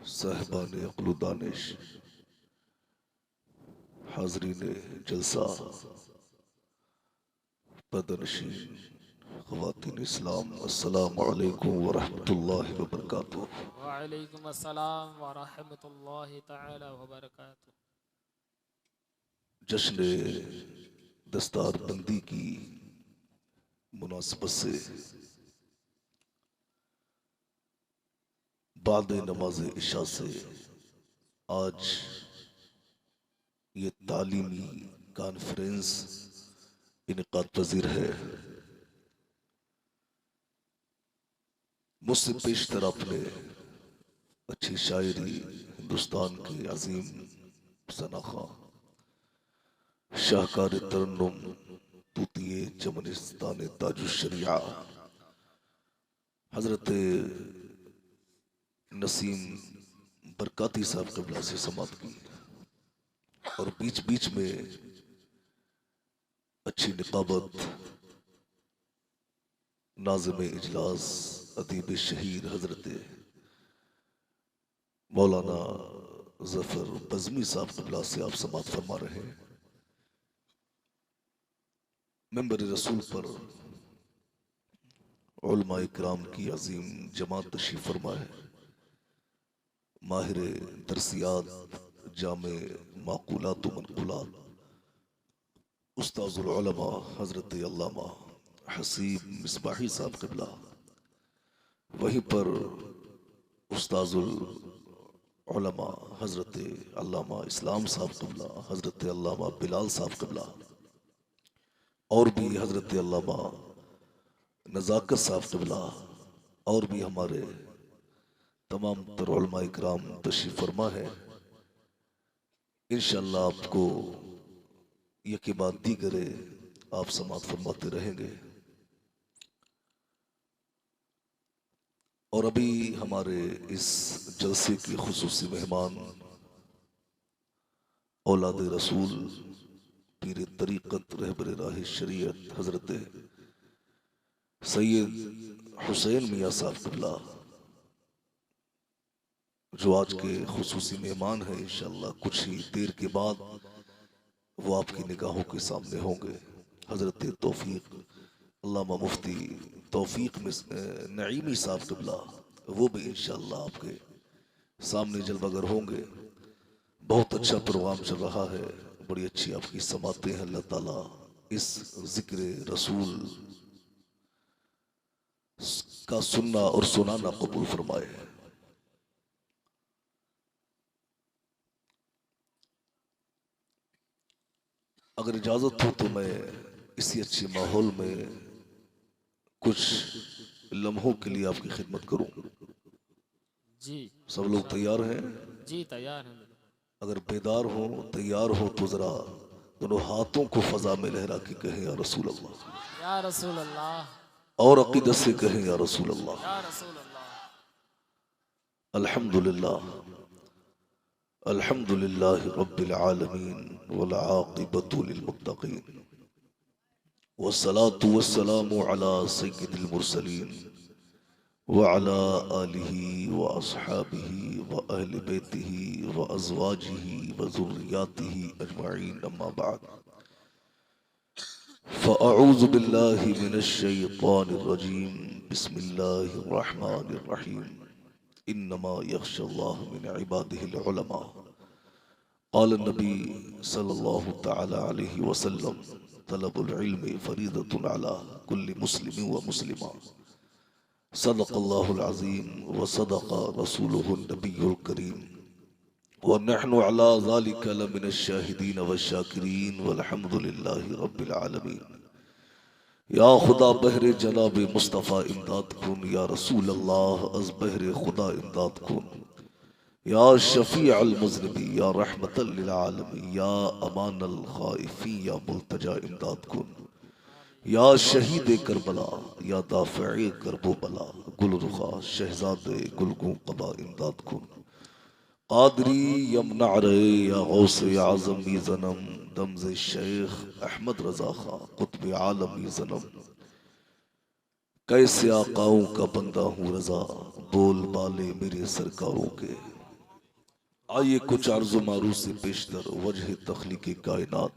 साहिबान अक्ल दानिश, हाजरीन जलसा, पदनशीन, ख़वातीन इस्लाम, अस्सलामु अलैकुम व रहमतुल्लाहि व बरकातुहू। वालेकुम अस्सलाम व रहमतुल्लाहि तआला व बरकातुहू। जश्न दस्तार बंदी की मुनासबत से बाद नमाज इशा से आज ये तालीमी कॉन्फ्रेंस इनकाद पजीर है। मुझसे पेशतर आपने अच्छी शायरी हिंदुस्तान के अजीम सनाखा शाहकार तरन्नुम तूतिए चमनिस्तान ताजुशरिया हजरत नसीम बरकाती साहब क़िबला से समात की और बीच बीच में अच्छी निकाबत नाज़िम इजलास अदीब शहीर हजरत मौलाना जफर बज़मी साहब क़िबला से आप समात फरमा रहे हैं। मेंबर रसूल पर उलमा इकराम की अजीम जमात तशरीफ फरमा है। माहिर दरसियात जामे माकूलात व मनकूलात उस्ताजुल उलमा हजरत अल्लामा हसीब मिसबाही साहब क़िबला, वहीं पर उस्ताजुल उलमा हजरत अल्लामा इस्लाम साहब क़िबला, हजरत अल्लामा बिलाल साहब क़िबला और भी हजरत अल्लामा नज़ाकत साहब क़िबला और भी हमारे तमाम तर उलमा इकराम तशरीफ फरमा है। इंशाअल्लाह आपको यकी बात दी करे आप समात फरमाते रहेंगे। और अभी हमारे इस जलसे की खुसूसी मेहमान औलाद रसूल पीर तरीक़त रहबर राह शरीयत हजरत सैयद हुसैन मियाँ साहब क़िबला जो आज के खुसूसी मेहमान हैं, इंशाअल्लाह कुछ ही देर के बाद वो आपकी निगाहों के सामने होंगे। हजरत तौफीक अल्लामा मुफ्ती तौफीक नईमी साहब क़िबला वो भी इंशाअल्लाह आपके सामने जलवागर होंगे। बहुत अच्छा प्रोग्राम चल रहा है, बड़ी अच्छी आपकी समातें हैं। अल्लाह ताला इस जिक्र रसूल का सुनना और सुनाना कबूल फरमाए। अगर इजाजत हो तो मैं इसी अच्छे माहौल में कुछ लम्हों के लिए आपकी खिदमत करूं। जी सब लोग तैयार हैं? जी तैयार हैं। अगर बेदार हो तैयार हो तो जरा दोनों हाथों को फजा में लहरा के कहें या रसूल अल्लाह, या रसूल अल्लाह, और अकीदत से कहें या रसूल अल्लाह। या रसूल अल्लाह। अल्हम्दुलिल्लाह अल्हम्दुलिल्लाह रब्बिल आलमीन वल आक़िबतु लिल मुत्तक़ीन वस्सलातु वस्सलामु अला सय्यिदिल मुरसलीन व अला आलिहि व अस्हाबिहि व अहलि बैतिहि व अज़वाजिहि व ज़ुर्रिय्यातिहि अजमईन, अम्मा बाद। फ़अऊज़ु बिल्लाहि मिनश शैतानिर रजीम, बिस्मिल्लाहिर रहमानिर रहीम। इन्नमा यख्शल्लाह मिन इबादिहिल उलमा। क़ाल नबी सल्लल्लाहु तआला अलैहि वसल्लम, तलबुल इल्मि फ़रीदतुन अला कुल्लि मुस्लिमिन व मुस्लिमा। सदक़ल्लाहुल अज़ीम व सदक़ रसूलुहुन नबियुल करीम व नहनु अला ज़ालिका लमिनश शाहिदीन व शाकिरीन वल्हम्दुलिल्लाहि रब्बिल आलमीन। या खुदा बहरे जनाब मुस्तफ़ा इमदाद कुन, या रसूल अल्लाह अज़ बहरे खुदा इमदाद कुन, या शफ़ी अल मुज़निबी, या रहमतल लिल आलमीन, या अमान अल ख़ाइफ़ी, या मुल्तजा इमदाद कुन, या शहीद करबला, या दाफ़े करबो बला, गुल रुखा शहजादे गुलगू कबा इमदाद कुन। कादरी यमना रहे या गौसे आज़म ई ज़नम, दमज़े शेख अहमद रज़ा खा कुतुब आलम ई ज़नम। कैसे आकाओं का बंदा हूँ रज़ा, बोल बाले मेरे सरकारों के। आइए कुछ अर्ज़ो मारूफ से पेशतर वजह तख्लीक़ कायनात,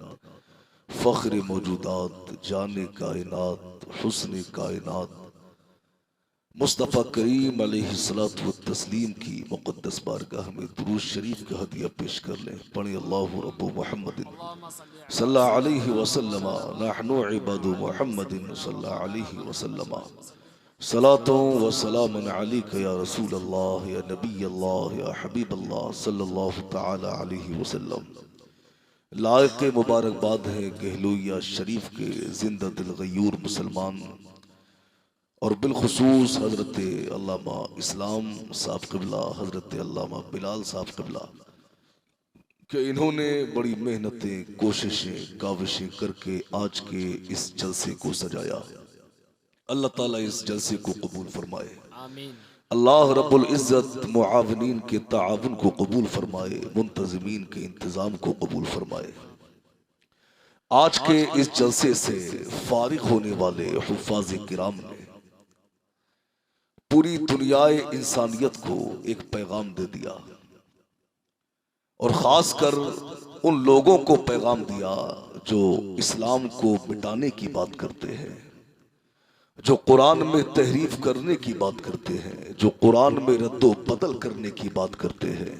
फ़ख्र मौजूदात, जाने कायनात, हुस्न कायनात, मुस्तफ़ा करीम अलैहिस्सलातु वत्तस्लीम की मुक़द्दस बारगाह में दुरूद शरीफ का हदिया पेश कर लें। पढ़े अल्लाहु रब्बु मुहम्मदिन सल्लल्लाहु अलैहि वसल्लम, नहनु इबादु मुहम्मदिन सल्लल्लाहु अलैहि वसल्लम, सलातो व सलामन अलैका या रसूल अल्लाह या नबी अल्लाह या हबीब अल्लाह सल्लल्लाहु तआला अलैहि वसल्लम। लायक मुबारकबाद है गहलोया शरीफ के जिंदा दिल गयूर मुसलमान और बिलखुसूस हजरत अल्लामा इस्लाम साहब क़िबला, हजरत अल्लामा बिलाल साहब क़िबला कि इन्होंने बड़ी मेहनतें, कोशिशें, काविशें करके आज के इस जलसे को सजाया। अल्लाह ताला इस जलसे को कबूल फरमाए। आमीन। अल्लाह रब्बुल इज़्ज़त मुआविनीन के ताआवुन को कबूल फरमाए, मुंतज़िमीन के इंतज़ाम को कबूल फरमाए। आज के इस जलसे से फारिग होने वाले हुफ़ाज़ किराम ने पूरी दुनियाए इंसानियत को एक पैगाम दे दिया और ख़ासकर उन लोगों को पैगाम दिया जो इस्लाम को मिटाने की बात करते हैं, जो कुरान में तहरीफ करने की बात करते हैं, जो कुरान में रद्दो बदल करने की बात करते हैं,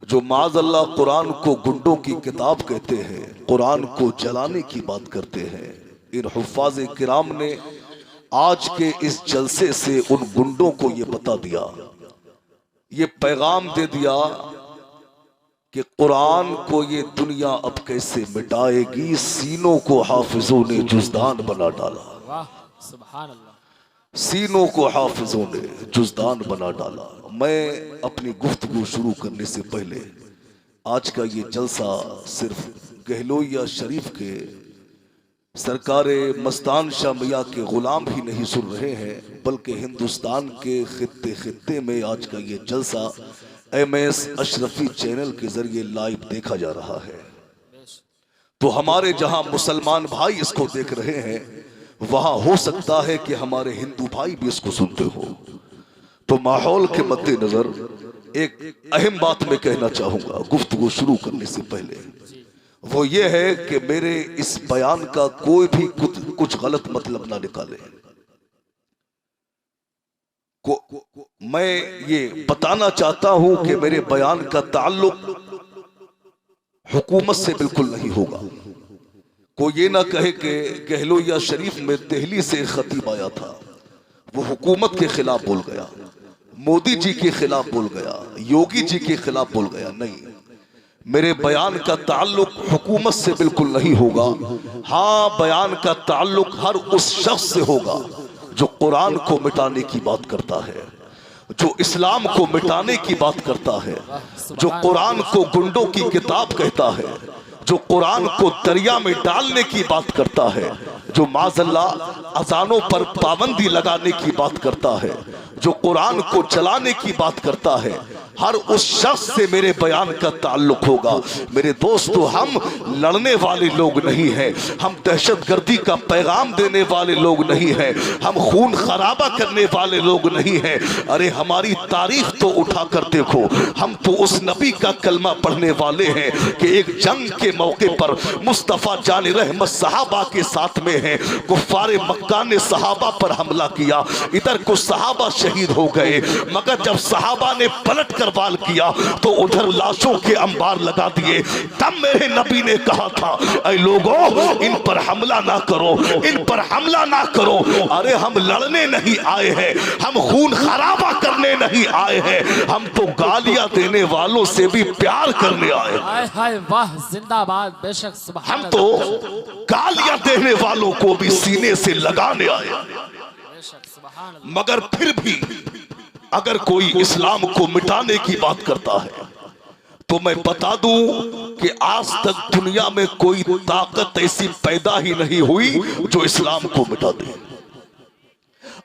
जो माज़अल्लाह कुरान को गुंडों की किताब कहते हैं, कुरान को जलाने की बात करते हैं। इन हुफ़ाज़ किराम ने आज के इस जलसे से उन गुंडों को ये बता दिया, ये पैगाम दे दिया कि कुरान को ये दुनिया अब कैसे मिटाएगी। सीनों को हाफिजों ने जुज़दान बना डाला। सुभान अल्लाह। सीनों को हाफिजों ने जुज़दान बना डाला। मैं अपनी गुफ्तगू शुरू करने से पहले आज का ये जलसा सिर्फ गहलोया शरीफ के सरकारे मस्तान शाह मियाँ के गुलाम ही नहीं सुन रहे हैं, बल्कि हिंदुस्तान के खित्ते खित्ते में आज का ये जलसा MS अशरफी चैनल के जरिए लाइव देखा जा रहा है। तो हमारे जहां मुसलमान भाई इसको देख रहे हैं, वहां हो सकता है कि हमारे हिंदू भाई भी इसको सुनते हो। तो माहौल के मद्देनजर एक अहम बात मैं कहना चाहूंगा गुफ्तगू शुरू करने से पहले, वो ये है कि मेरे इस बयान का कोई भी कुछ गलत मतलब ना निकाले। मैं ये बताना चाहता हूं कि मेरे बयान का ताल्लुक हुकूमत से बिल्कुल नहीं होगा। कोई ये ना कहे कि गहलोया शरीफ में दिल्ली से एक खतीब आया था, वो हुकूमत के खिलाफ बोल गया, मोदी जी के खिलाफ बोल गया, योगी जी के खिलाफ बोल गया। नहीं, मेरे बयान का ताल्लुक हुकूमत से बिल्कुल नहीं होगा। हाँ, बयान का ताल्लुक हर उस शख्स से होगा जो कुरान को मिटाने की बात करता है, जो इस्लाम को मिटाने की बात करता है, जो कुरान को गुंडों की किताब कहता है, जो कुरान को दरिया में डालने की बात करता है, जो माज़अल्लाह अज़ानों पर पाबंदी लगाने की बात करता है, जो कुरान को चलाने की बात करता है, हर उस शख्स से मेरे बयान का ताल्लुक होगा। मेरे दोस्तों, हम लड़ने वाले लोग नहीं हैं, हम दहशतगर्दी का पैगाम देने वाले लोग नहीं हैं, हम खून खराबा करने वाले लोग नहीं हैं। अरे हमारी तारीख तो उठा कर देखो, हम तो उस नबी का कलमा पढ़ने वाले हैं कि एक जंग के मौके पर मुस्तफ़ा जान रहमत सहाबा के साथ में हैं, कुफ्फारे मक्का ने सहाबा पर हमला किया, इधर को सहाबा शहीद हो गए, मगर जब सहाबा ने पलट वाल किया तो उधर लाशों के अंबार लगा दिए। तब मेरे नबी ने कहा था, ऐ लोगों, इन पर हमला ना करो, इन पर हमला ना करो। अरे हम लड़ने नहीं आए हैं, हम खून खराबा करने नहीं आए हैं, हम तो गालियां देने वालों से भी प्यार करने आए। हाय हाय वाह, जिंदाबाद, बेशक सुभान। हम तो गालियां देने वालों को भी सीने से लगाने आए। बेशक सुभान। मगर फिर भी अगर कोई इस्लाम को मिटाने की बात करता है तो मैं बता दूं कि आज तक दुनिया में कोई ताकत ऐसी पैदा ही नहीं हुई जो इस्लाम को मिटा दे।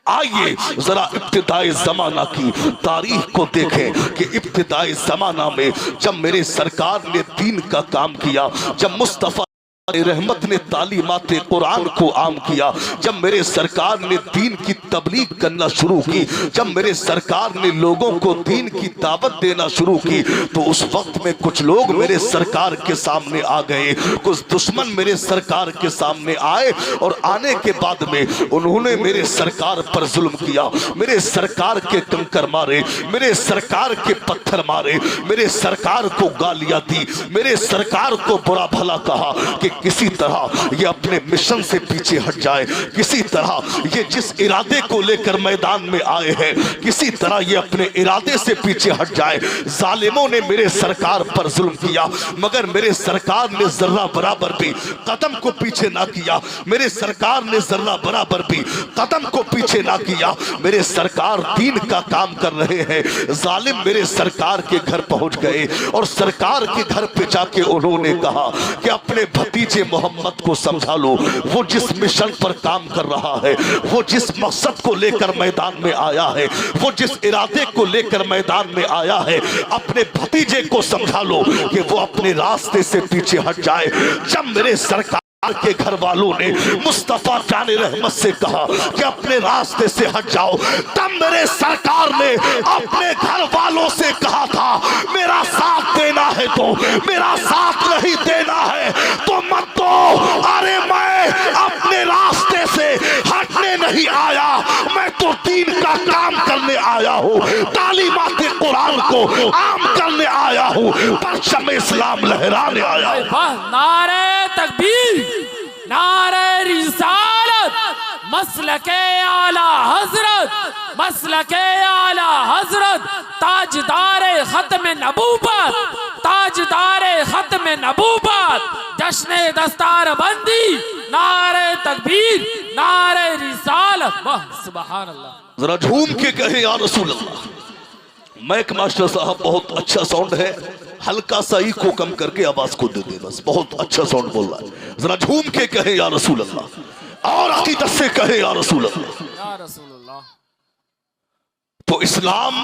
आइए जरा इब्तिदाई जमाना की तारीख को देखें कि इब्तिदाई जमाना में जब मेरे सरकार ने दीन का काम किया, जब मुस्तफा रहमत ने तालीमात कुरान को आम किया, जब मेरे सरकार ने दीन की तबलीग करना शुरू की, जब मेरे सरकार ने लोगों को दीन की दावत देना शुरू की, तो उस वक्त में कुछ लोग मेरे सरकार के सामने आ गए, कुछ दुश्मन मेरे सरकार के सामने आए और आने के बाद में उन्होंने मेरे सरकार पर जुल्म किया, मेरे सरकार के कंकर मारे, मेरे सरकार के पत्थर मारे, मेरे सरकार को गालियां दी, मेरे सरकार को बुरा भला कहा कि किसी तरह ये अपने मिशन से पीछे हट जाए, किसी तरह ये जिस इरादे को लेकर मैदान में आए हैं किसी तरह ये अपने इरादे से पीछे हट जाए। जालिमों ने मेरे सरकार पर जुल्म किया, मगर मेरे सरकार ने जर्रा बराबर भी कदम को पीछे ना किया, मेरे सरकार ने जर्रा बराबर भी कदम को पीछे ना किया। मेरे सरकार दीन का काम कर रहे हैं, जालिम मेरे सरकार के घर पहुंच गए और सरकार के घर पे जाके उन्होंने कहा कि अपने भतीजे मोहम्मद को समझा लो, वो जिस मिशन पर काम कर रहा है, वो जिस मकसद को लेकर मैदान में आया है, वो जिस इरादे को लेकर मैदान में आया है, अपने भतीजे को समझा लो कि वो अपने रास्ते से पीछे हट जाए। जब मेरे सरकार के घर वालों ने मुस्तफा जाने रहमत से कहा कि अपने रास्ते से हट जाओ, तब मेरे सरकार ने अपने घर वालों से कहा था मेरा साथ देना है तो, मेरा साथ नहीं देना है तो मत दो। अरे मैं अपने रास्ते से हटने नहीं आया, मैं तो दीन का काम करने आया हूँ, तालीमात कुरान को आम करने आया हूँ, परचम इस्लाम लहराने आया हूँ। नारे तकबीर, नारे रिसालत, मसलके आला हजरत, मसलके आला हजरत, ताजदारे खत्म नबूवत, ताजदारे खत्म नबूवत, जश्ने दस्तार बंदी, नारे तकबीर, नारे रिसालत, सुभान अल्लाह। जरा झूम के कहे या रसूल अल्लाह। मैक मास्टर साहब बहुत अच्छा साउंड है, हल्का सा ई को कम करके आवाज को दे दे, बस बहुत अच्छा साउंड बोल रहा है। जरा झूम के कहे या रसूल अल्लाह और अकीदत से कहे या रसूल अल्लाह, या रसूल अल्लाह। तो इस्लाम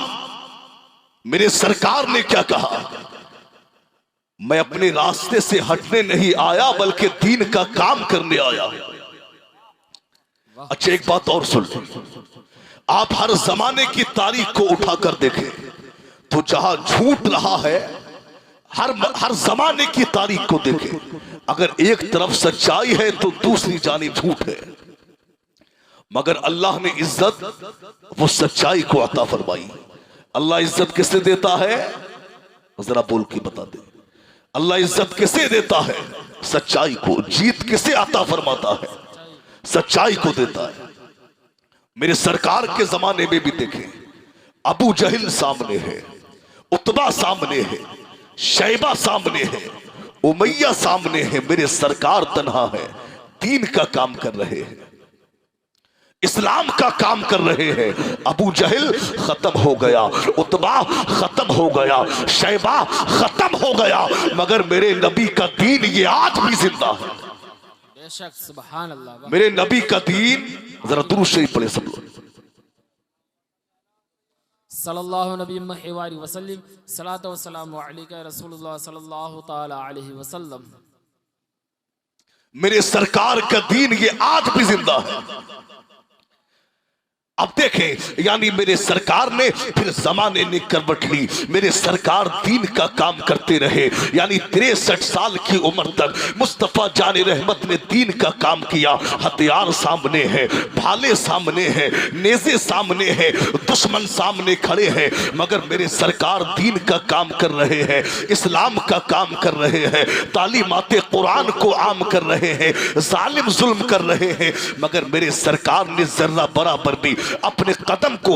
मेरे सरकार ने क्या कहा, मैं अपने रास्ते से हटने नहीं आया बल्कि दीन का काम करने आया। अच्छा एक बात और सुन, आप हर जमाने की तारीख को उठाकर देखें तो जहां झूठ रहा है, हर जमाने की तारीख को देखें, अगर एक तरफ सच्चाई है तो दूसरी जानिब झूठ है, मगर अल्लाह ने इज्जत वो सच्चाई को अता फरमाई। अल्लाह इज्जत किसे देता है, जरा बोल के बता दे। अल्लाह इज्जत किसे देता है, सच्चाई को। जीत किसे अता फरमाता है, सच्चाई को देता है। मेरे सरकार के जमाने में भी देखें, अबू जहिल सामने है, उतबा सामने है, शैबा सामने है, उमैया सामने है, मेरे सरकार तन्हा है, दीन का काम कर रहे हैं, इस्लाम का काम कर रहे हैं। अबू जहिल खत्म हो गया, उतबा खत्म हो गया, शैबा खत्म हो गया, मगर मेरे नबी का दीन ये आज भी जिंदा है। बेशक, सुभान अल्लाह। मेरे नबी का दीन, जरा दुरूद शरीफ पढ़े सब लोग। सल्लल्लाहु अलैहि वसल्लम, सलातो व सलामु अलैका रसूलुल्लाह सल्लल्लाहु तआला अलैहि वसल्लम। मेरे सरकार का दीन ये आज भी जिंदा है। अब देखें, यानी मेरे सरकार ने फिर जमाने ने करवट ली, मेरे सरकार दीन का काम करते रहे, यानी 63 साल की उम्र तक मुस्तफा जाने रहमत ने दीन का काम किया। हथियार सामने है, भाले सामने हैं, नेज़े सामने हैं, दुश्मन सामने खड़े हैं, मगर मेरे सरकार दीन का काम कर रहे हैं, इस्लाम का काम कर रहे हैं, तालीमात कुरान को आम कर रहे हैं, जालिम जुल्म कर रहे हैं, मगर मेरे सरकार ने जर्रा बराबर भी अपने कदम को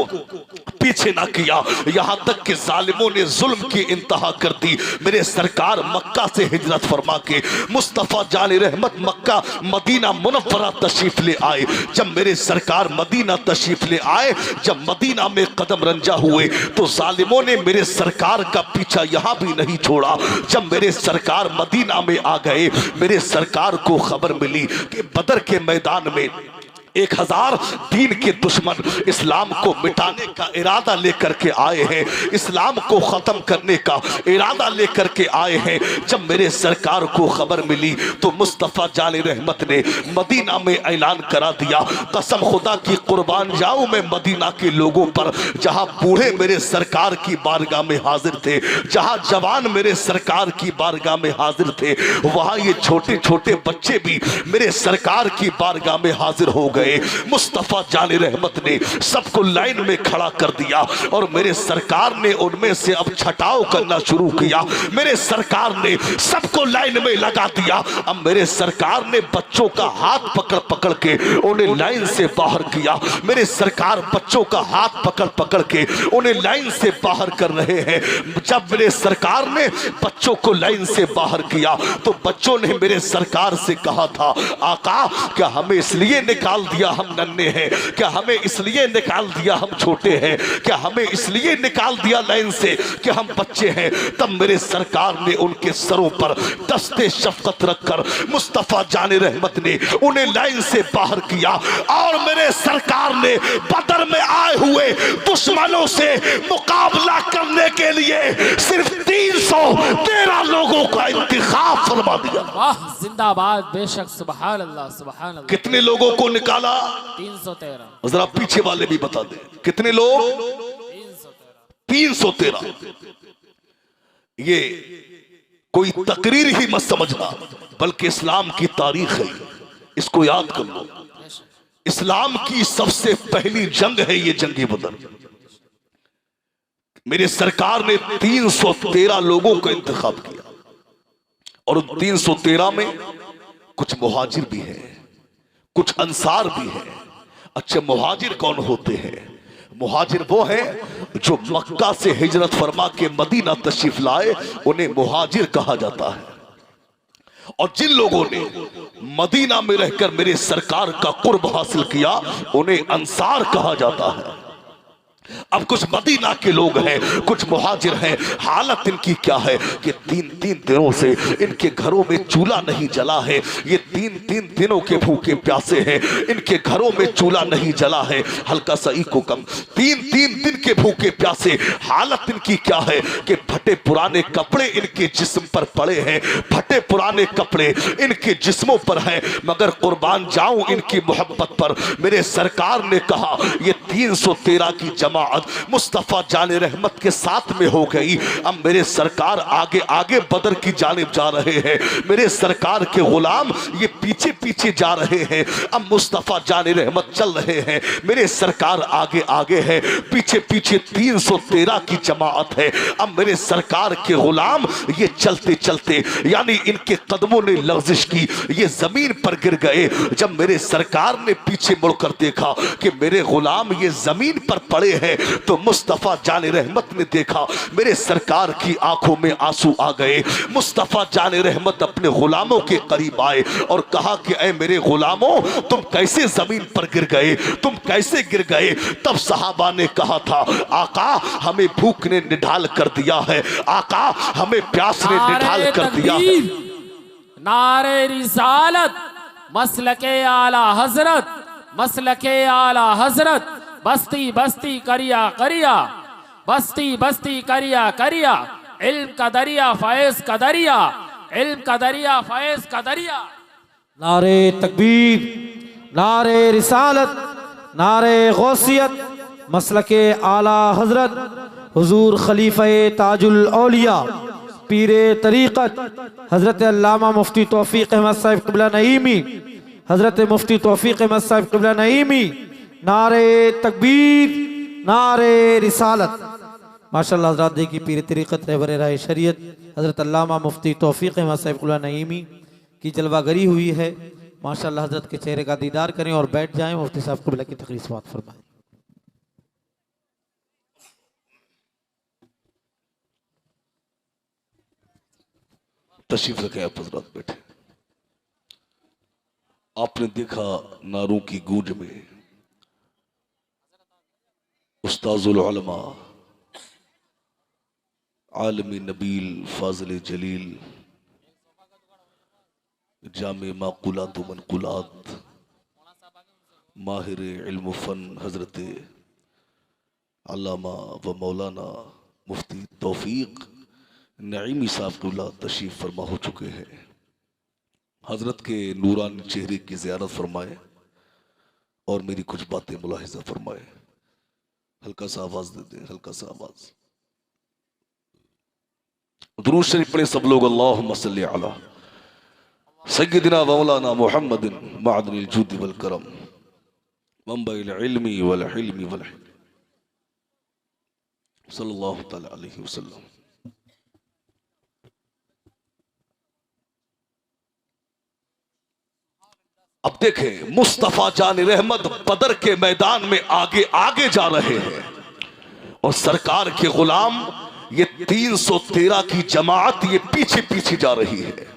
पीछे ना किया। यहां तक कि जालिमों ने जुल्म की इंतहा कर दी। मेरे सरकार मक्का से हिजरत फरमा के मुस्तफा जाने रहमत मक्का मदीना मुनव्वरा तशरीफ ले आए। जब मेरे सरकार मदीना तशरीफ ले आए, जब मदीना में कदम रंजा हुए, तो जालिमों ने मेरे सरकार का पीछा यहां भी नहीं छोड़ा। जब मेरे सरकार मदीना में आ गए, मेरे सरकार को खबर मिली कि बदर के मैदान में 1000 दीन के दुश्मन इस्लाम को मिटाने का इरादा लेकर के आए हैं, इस्लाम को खत्म करने का इरादा लेकर के आए हैं। जब मेरे सरकार को खबर मिली तो मुस्तफ़ा जाने रहमत ने मदीना में ऐलान करा दिया, कसम खुदा की कुर्बान जाऊं मैं मदीना के लोगों पर, जहां बूढ़े मेरे सरकार की बारगाह में हाजिर थे, जहां जवान मेरे सरकार की बारगाह में हाजिर थे, वहां ये छोटे छोटे बच्चे भी मेरे सरकार की बारगाह में हाजिर हो गए। मुस्तफ़ा जाने रहमत ने सबको लाइन में खड़ा कर दिया और मेरे सरकार ने उनमें से अब छटाव करना शुरू किया। मेरे सरकार ने सबको लाइन में लगा दिया। अब मेरे सरकार ने बच्चों का हाथ पकड़ पकड़ के उन्हें लाइन से बाहर किया। मेरे सरकार बच्चों का हाथ पकड़ पकड़ के उन्हें लाइन से बाहर कर रहे हैं। जब मेरे सरकार ने बच्चों को लाइन से बाहर किया तो बच्चों ने मेरे सरकार से कहा था, आका क्या हमें इसलिए निकाल दिया हम नन्हे हैं, क्या हमें इसलिए निकाल दिया हम छोटे हैं, क्या हमें इसलिए निकाल दिया लाइन से कि हम बच्चे हैं। तब मेरे सरकार ने उनके सरों पर दस्ते शफकत रखकर मुस्तफ़ा जाने रहमत ने उन्हें लाइन से बाहर किया और मेरे सरकार ने बदर में आए हुए दुश्मनों से मुकाबला करने के लिए सिर्फ 313 लोगों का इंतखाब फरमा दिया। वाह जिंदाबाद, बेशक, सुभान अल्लाह सुभान अल्लाह। कितने लोगों को निकाला? 313। जरा पीछे वाले भी बता दें कितने लोग? 313। ये कोई तकरीर ही मत समझना, बल्कि इस्लाम की तारीख है, इसको याद कर लो। इस्लाम की सबसे पहली जंग है ये जंगी बदर। मेरे सरकार ने 313 लोगों का इंतखाब किया और 313 में कुछ मुहाजिर भी हैं, कुछ अंसार भी हैं। अच्छा, मुहाजिर कौन होते हैं? मुहाजिर वो हैं जो मक्का से हिजरत फरमा के मदीना तशरीफ लाए, उन्हें मुहाजिर कहा जाता है। और जिन लोगों ने मदीना में रहकर मेरे सरकार का कुर्ब हासिल किया, उन्हें अंसार कहा जाता है। अब कुछ मदीना के लोग हैं, कुछ मुहाजिर हैं। हालत इनकी क्या है कि 3-3 दिनों से इनके घरों में चूल्हा नहीं जला है। ये 3-3 दिनों के भूखे प्यासे हैं, इनके घरों में चूल्हा नहीं जला है। हल्का सा इको कम। 3-3 दिन के भूखे प्यासे। हालत इनकी क्या है कि फटे पुराने कपड़े इनके जिस्म पर पड़े हैं, फटे पुराने कपड़े इनके जिस्मों पर हैं। मगर कुर्बान जाऊं इनकी मोहब्बत पर, मेरे सरकार ने कहा ये 313 की जमा मुस्तफ़ा जाने रहमत के साथ में हो गई। अब मेरे सरकार आगे आगे बदर की जानिब जा रहे हैं, मेरे सरकार के गुलाम ये पीछे पीछे जा रहे हैं। अब मुस्तफ़ा जाने रहमत चल रहे हैं, मेरे सरकार आगे आगे है, पीछे पीछे 313 की जमात है। अब मेरे सरकार के गुलाम ये चलते चलते, यानी इनके कदमों ने लर्जिश की, ये जमीन पर गिर गए। जब मेरे सरकार ने पीछे मुड़कर देखा कि मेरे गुलाम ये जमीन पर पड़े हैं, तो मुस्तफ़ा जाने रहमत ने देखा, मेरे सरकार की आंखों में आंसू आ गए। मुस्तफ़ा जाने रहमत अपने गुलामों के करीब आए और कहा कि ऐ मेरे गुलामों, तुम कैसे जमीन पर गिर गए, तुम कैसे गिर गए? तब सहाबा ने कहा था, आका हमें भूख ने निढाल कर दिया है, आका हमें प्यास ने निढाल कर दिया है। नारे रिसालत, मसलके आला हजरत, मसलके आला हजरत, बस्ती बस्ती करिया करिया, बस्ती बस्ती करिया करिया, इल्म का दरिया फैज का दरिया, इल्म का दरिया फैज का दरिया। नारे तकबीर, नारे रिसालत, नारे गौसियत, मसलके आला हजरत हुजूर खलीफे ताजुल औलिया पीरे तरीक़त हजरत अल्लामा मुफ्ती तौफीक अहमद साहिब क़िबला नईमी, हजरत मुफ्ती तौफीक अहमद साहिब क़िबला नईमी। नारे तकबीर, नारे रिसालत। माशाअल्लाह हज़रात देखिए पीर तरीक़त रहबर राह शरीयत हज़रत अल्लामा मुफ्ती तौफीक अहमद साहिब क़िबला नईमी की जलवागरी हुई है। माशाअल्लाह हज़रत के चेहरे का दीदार करें और बैठ जाएं। मुफ्ती साहब क़िबला की तक़रीर समाअत फरमाएं। तशरीफ रखें आप हज़रात, बैठे। आपने देखा नारों की गूंज में उस्ताज़ुल उलमा आलमी नबील फाज़िल जलील जामे माक़ुलात व मनक़ुलात माहिर इल्म फ़न हज़रत अल्लामा व मौलाना मुफ्ती तौफीक नईमी साहब क़िबला तशरीफ़ फरमा हो चुके हैं। हज़रत के नूरानी चेहरे की ज़ियारत फरमाए और मेरी कुछ बातें मुलाहिज़ा फरमाए। हल्का सा आवाज़ दे दें, हल्का सा आवाज़। दुरूद शरीफ पढ़े सब लोग। अल्लाहुम्मा सल्ली अला सय्यिदिना मौलाना मुहम्मदिन मअदनिल जूद वल करम मंबइल इल्मी वल हिल्मी वल सल्लल्लाहु तआला अलैहि वसल्लम। अब देखें, मुस्तफा जान रहमत बदर के मैदान में आगे आगे जा रहे हैं और सरकार के गुलाम ये 313 की जमात ये पीछे पीछे जा रही है।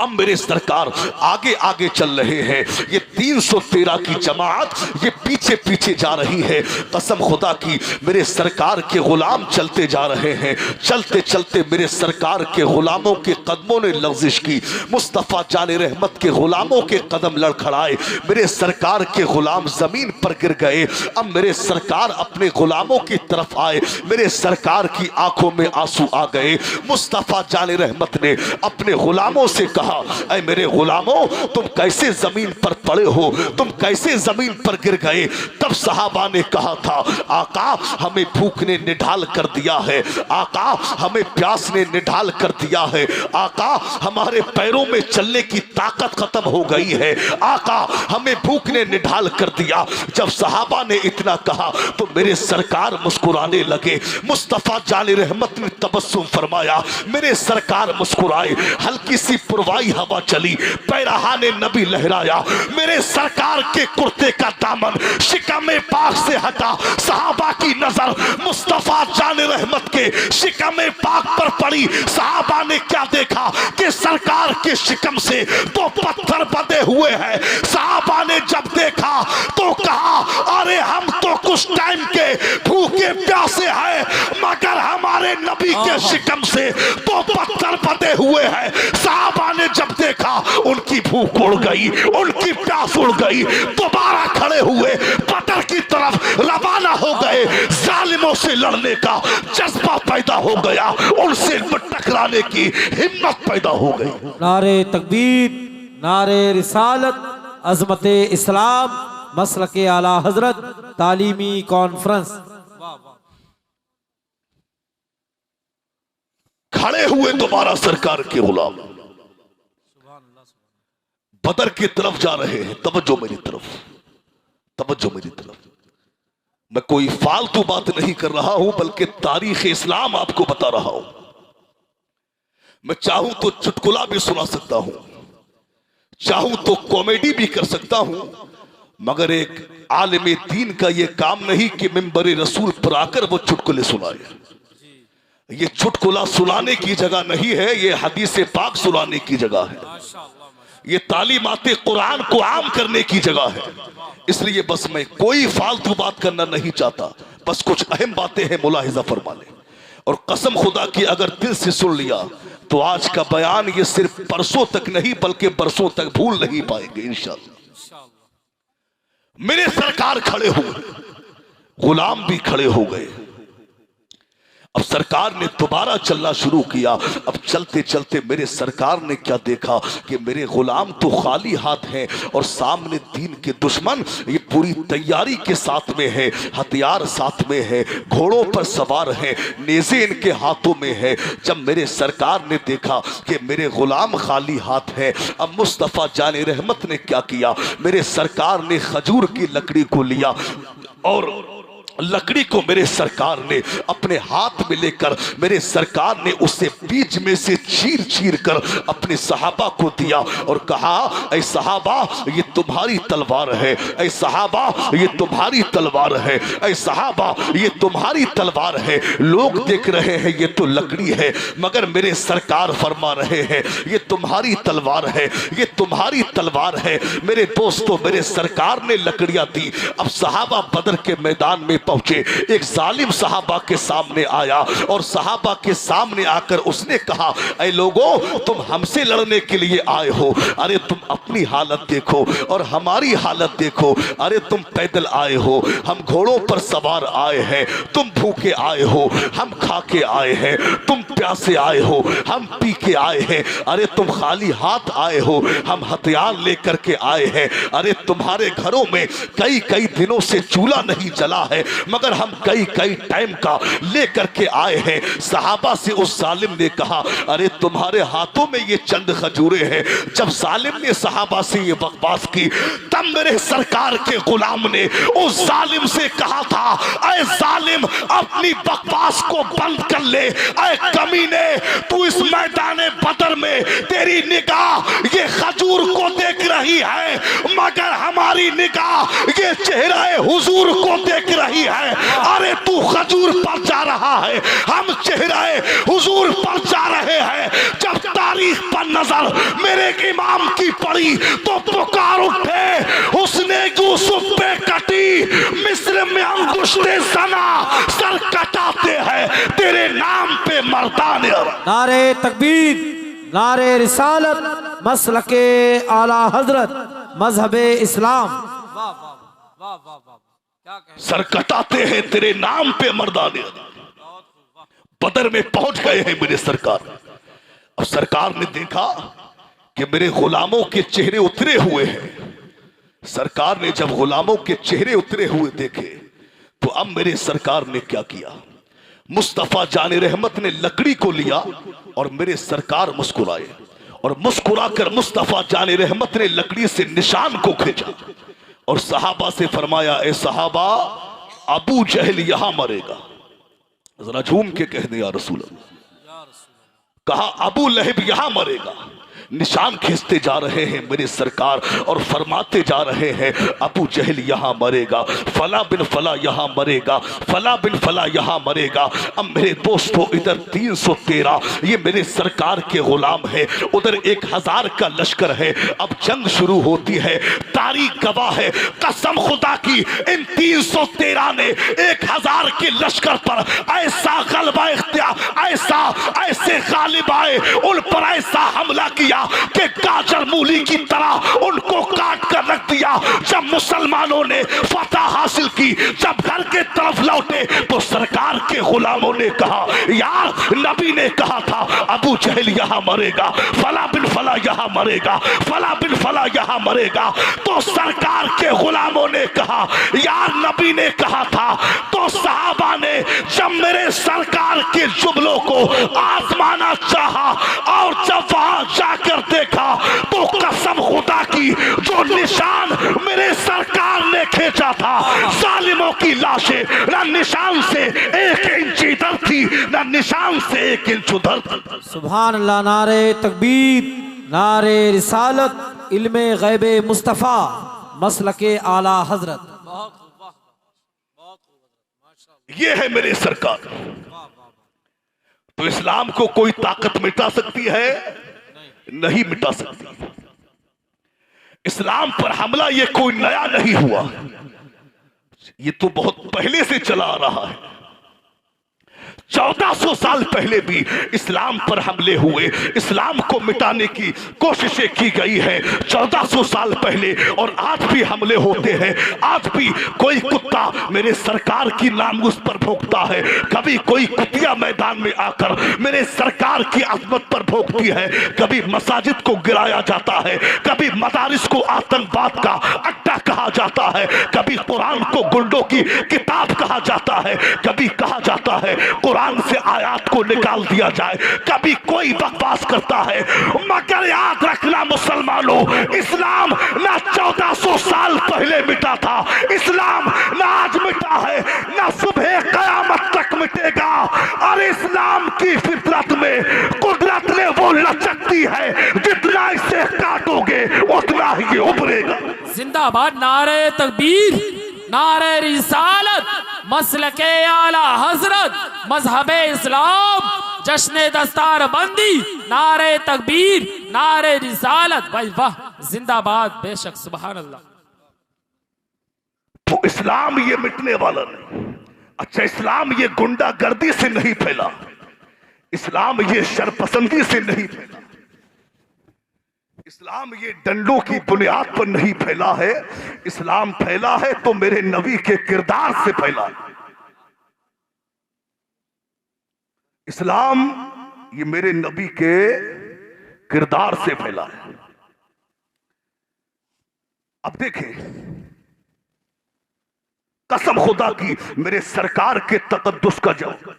अब मेरे सरकार आगे आगे चल रहे हैं, ये 313 की जमात ये पीछे पीछे जा रही है। कसम खुदा की मेरे सरकार के गुलाम चलते जा रहे हैं। चलते चलते मेरे सरकार के गुलामों के कदमों ने लग़ज़िश की। मुस्तफ़ा जान रहमत के गुलामों के कदम लड़खड़ाए, मेरे सरकार के गुलाम जमीन पर गिर गए। अब मेरे सरकार अपने गुलामों की तरफ आए, मेरे सरकार की आंखों में आंसू आ गए। मुस्तफ़ा जान रहमत ने अपने गुलामों से कहा, ऐ मेरे गुलामों, तुम कैसे जमीन पर पड़े हो, तुम कैसे जमीन पर गिर गए। तब सहाबा ने कहा था, आका हमें भूख ने निढाल कर दिया है, आका हमें प्यास ने निढाल कर दिया है, आका हमारे पैरों में चलने की ताकत खत्म हो गई है, आका हमें भूख ने निढाल कर दिया। जब सहाबा ने इतना कहा तो मेरे सरकार मुस्कुराने लगे। मुस्तफा जान रहमत ने तबस्सुम फरमाया, मेरे सरकार मुस्कुराए। हल्की सी पुरवाई हवा चली, पैरहाने नबी लहराया, मेरे सरकार के कुर्ते का दामन शिकमे पाक से हटा। सहाबा की नजर मुस्तफा जान रहमत के शिकमे पाक पर पड़ी। सहाबा ने क्या देखा कि सरकार के शिकम से तो पत्थर बंधे हुए हैं। सहाबा ने जब देखा तो कहा, अरे हम तो कुछ टाइम के भूखे प्यासे हैं, मगर हमारे नबी के शिकम से तो पत्थर बंधे हुए हैं। सहाबा ने जब देखा उनकी भूख उड़ गई, उनकी प्यास उड़ गई, दोबारा खड़े हुए बदर की तरफ रवाना हो गए। जालिमों से लड़ने का जज्बा पैदा हो गया, उनसे टकराने की हिम्मत पैदा हो गई। नारे तकबीर, नारे रिसालत, अजमत इस्लाम, मसलके आला हजरत, तालीमी कॉन्फ्रेंस। खड़े हुए दोबारा सरकार के गुलाम बदर की तरफ जा रहे हैं। तवज्जो मेरी तरफ, तवज्जो मेरी तरफ। मैं कोई फालतू बात नहीं कर रहा हूं, बल्कि तारीख इस्लाम आपको बता रहा हूं। मैं चाहूं तो चुटकुला भी सुना सकता हूं, चाहूं तो कॉमेडी भी कर सकता हूं, मगर एक आलिम दीन का यह काम नहीं कि मिंबर रसूल पर आकर वो चुटकुले सुनाए। ये चुटकुला सुनाने की जगह नहीं है, ये हदीस पाक सुनाने की जगह है, ये तालीमाते कुरान को आम करने की जगह है। इसलिए बस मैं कोई फालतू बात करना नहीं चाहता, बस कुछ अहम बातें हैं मुलाहिजा फरमा लें। और कसम खुदा की अगर दिल से सुन लिया तो आज का बयान ये सिर्फ परसों तक नहीं बल्कि बरसों तक भूल नहीं पाएंगे इंशाअल्लाह। मेरे सरकार खड़े हुए, गुलाम भी खड़े हो गए। अब सरकार ने दोबारा चलना शुरू किया। अब चलते चलते मेरे सरकार ने क्या देखा कि मेरे गुलाम तो खाली हाथ हैं और सामने दीन के दुश्मन ये पूरी तैयारी के साथ में है, हथियार साथ में है, घोड़ों पर सवार हैं, नेज़े इनके हाथों में है। जब मेरे सरकार ने देखा कि मेरे गुलाम खाली हाथ हैं, अब मुस्तफ़ा जान रहमत ने क्या किया, मेरे सरकार ने खजूर की लकड़ी को लिया और लकड़ी को मेरे सरकार ने अपने हाथ में लेकर मेरे सरकार ने उसे बीच में से चीर चीर कर अपने सहाबा को दिया और कहा, ऐ सहाबा ये तुम्हारी तलवार है, ऐ सहाबा ये तुम्हारी तलवार है, ऐ सहाबा ये तुम्हारी तलवार है। लोग देख रहे हैं ये तो लकड़ी है, मगर मेरे सरकार फरमा रहे हैं ये तुम्हारी तलवार है, ये तुम्हारी तलवार है। मेरे दोस्तों, मेरे सरकार ने लकड़ियां दी। अब सहाबा बदर के मैदान में पहुंचे, एक जालिम सहाबा के सामने आया और सहाबा के सामने आकर उसने कहा, ऐ लोगों, तुम हमसे लड़ने के लिए आए हो, अरे तुम अपनी हालत देखो और हमारी हालत देखो। अरे तुम पैदल आए हो, हम घोड़ों पर सवार आए हैं, तुम भूखे आए हो, हम खा के आए हैं, तुम प्यासे आए हो, हम पी के आए हैं। अरे तुम खाली हाथ आए हो, हम हथियार लेकर के आए हैं। अरे तुम्हारे घरों में कई कई दिनों से चूल्हा नहीं जला है, मगर हम कई कई टाइम का लेकर के आए हैं। सहाबा से उस जालिम ने कहा, अरे तुम्हारे हाथों में ये चंद खजूरे हैं। जब जालिम ने सहाबा से ये बकवास की, तब मेरे सरकार के गुलाम ने उस जालिम से कहा था, ऐ जालिम, अपनी बकवास को बंद कर ले। ऐ कमीने, तू इस मैदान बदर में तेरी निगाह ये खजूर को देख रही है, मगर हमारी निगाह ये चेहरे हुजूर को देख रही है। अरे तू खजूर पर जा रहा है, हम चेहरे हुजूर पर जा रहे हैं। जब तारीख पर नजर मेरे इमाम की पड़ी तो पुकार उठे, उसने यूसुफ पे कटी, मिस्र में अंगुष्ठे सना, सर कटाते हैं तेरे नाम पे मर्दान। नारे तकबीर, नारे रिसालत, मसलके आला हजरत, मजहबे इस्लाम। सर कटाते हैं तेरे नाम पे मर्दाने। बदर में पहुंच गए हैं मेरे सरकार। अब सरकार ने देखा कि मेरे गुलामों के चेहरे उतरे हुए हैं। सरकार ने जब गुलामों के चेहरे उतरे हुए देखे तो अब मेरे सरकार ने क्या किया, मुस्तफा जाने रहमत ने लकड़ी को लिया और मेरे सरकार मुस्कुराए और मुस्कुराकर मुस्तफा जाने रहमत ने लकड़ी से निशान को खींचा और सहाबा से फरमाया, ए सहाबा, अबू जहल यहां मरेगा। जरा झूम के कह दे या रसूल अल्लाह। कहा अबू लहब यहां मरेगा। निशान खींचते जा रहे हैं मेरे सरकार और फरमाते जा रहे हैं, अबू जहल यहां मरेगा, फला बिन फला यहां मरेगा, फला बिन फला यहां मरेगा। अब मेरे दोस्तों, इधर 313 ये मेरे सरकार के गुलाम है, उधर 1000 का लश्कर है। अब जंग शुरू होती है, तारीख गवाह है, कसम खुदा की इन 313 ने 1000 के लश्कर पर ऐसा गलबा इख्तियार, ऐसे गालिब आए, उन पर ऐसा हमला किया कि गाजर मूली की तरह उनको काट कर रख दिया। जब मुसलमानों ने फतह हासिल की, जब घर के तरफ लौटे तो सरकार के गुलामों ने कहा, यार नबी ने कहा था अबू जहल यहां मरेगा, फला बिन फला यहां मरेगा, फला बिन फला यहां मरेगा। तो सरकार के गुलामों ने कहा, यार नबी ने कहा था। तो सहाबा ने जब मेरे सरकार के जुमलों को आजमाना चाहा और जब वहां जाकर देखा तो कसम खुदा की जो निशान मेरे सरकार ने खींचा था, जालिमों की लाशें न निशान से 1 इंच इधर थी, न निशान से 1 इंच उधर थी। सुभान अल्लाह। नारे तकबीर, नारे रिसालत, इल्मे गैबे मुस्तफ़ा, मसलके आला हजरत। ये है मेरे सरकार। तो इस्लाम को कोई ताकत मिटा सकती है? नहीं मिटा सकती। इस्लाम पर हमला ये कोई नया नहीं हुआ, ये तो बहुत पहले से चला आ रहा है। 1400 साल पहले भी इस्लाम पर हमले हुए, इस्लाम को मिटाने की कोशिशें की गई है 1400 साल पहले, और आज भी हमले होते हैं। आज भी कोई कुत्ता मेरे सरकार की नामूस पर भौंकता है, कभी कोई कुतिया मैदान में आकर मेरे सरकार की अजमत पर भौंकती है। कभी मसाजिद को गिराया जाता है, कभी मदारिस को आतंकवाद का अड्डा कहा जाता है, कभी कुरान को गुंडों की किताब कहा जाता है, कभी कहा जाता है कुरान से आयात को निकाल दिया जाए, कभी कोई बकवास करता है। मगर याद रखना मुसलमानों, इस्लाम ना 1400 साल पहले मिटा था, इस्लाम ना आज मिटा है, ना सुबह कयामत तक मिटेगा। और इस्लाम की फितरत में कुदरत ने वो लचकती है, जितना इसे काटोगे उतना ही ये उभरेगा। जिंदाबाद। नारे तकबीर, नारे रिसालत, मसलके आला हजरत, मजहबे इस्लाम, जश्न दस्तार बंदी, नारे तकबीर, नारे रिसालत। भाई वाह, जिंदाबाद, बेशक, सुभान अल्लाह। तो इस्लाम ये मिटने वाला नहीं। अच्छा, इस्लाम ये गुंडागर्दी से नहीं फैला, इस्लाम ये शरपसंदी से नहीं फैला, इस्लाम ये डंडों की बुनियाद पर नहीं फैला है। इस्लाम फैला है तो मेरे नबी के किरदार से फैला है। इस्लाम ये मेरे नबी के किरदार से फैला है। अब देखें, कसम खुदा की मेरे सरकार के तकद्दुस का जवाब,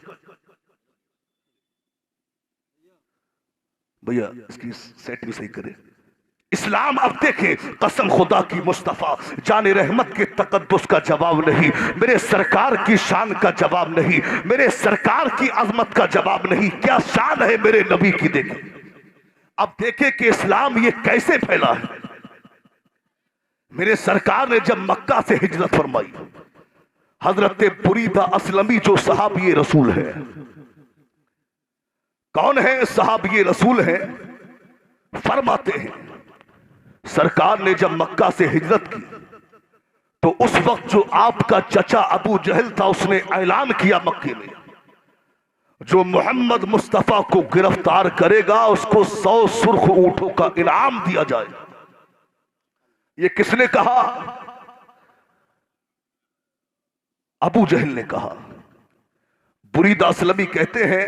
भैया इसकी सेटिंग सही करें। इस्लाम, अब देखें, कसम खुदा की मुस्तफा जाने रहमत के तकद्दुस का जवाब नहीं, मेरे सरकार की शान का जवाब नहीं, मेरे सरकार की अजमत का जवाब नहीं। क्या शान है मेरे नबी की, देखें। अब देखें कि इस्लाम ये कैसे फैला है। मेरे सरकार ने जब मक्का से हिजरत फरमाई, हजरत बुरीदा असलमी जो सहाबी रसूल है, कौन है सहाबी रसूल है, फरमाते हैं सरकार ने जब मक्का से हिजरत की तो उस वक्त जो आपका चचा अबू जहल था, उसने ऐलान किया मक्के में, जो मोहम्मद मुस्तफा को गिरफ्तार करेगा उसको 100 सुर्ख ऊंटों का इनाम दिया जाएगा। ये किसने कहा? अबू जहल ने कहा। बुरीदा असलमी कहते हैं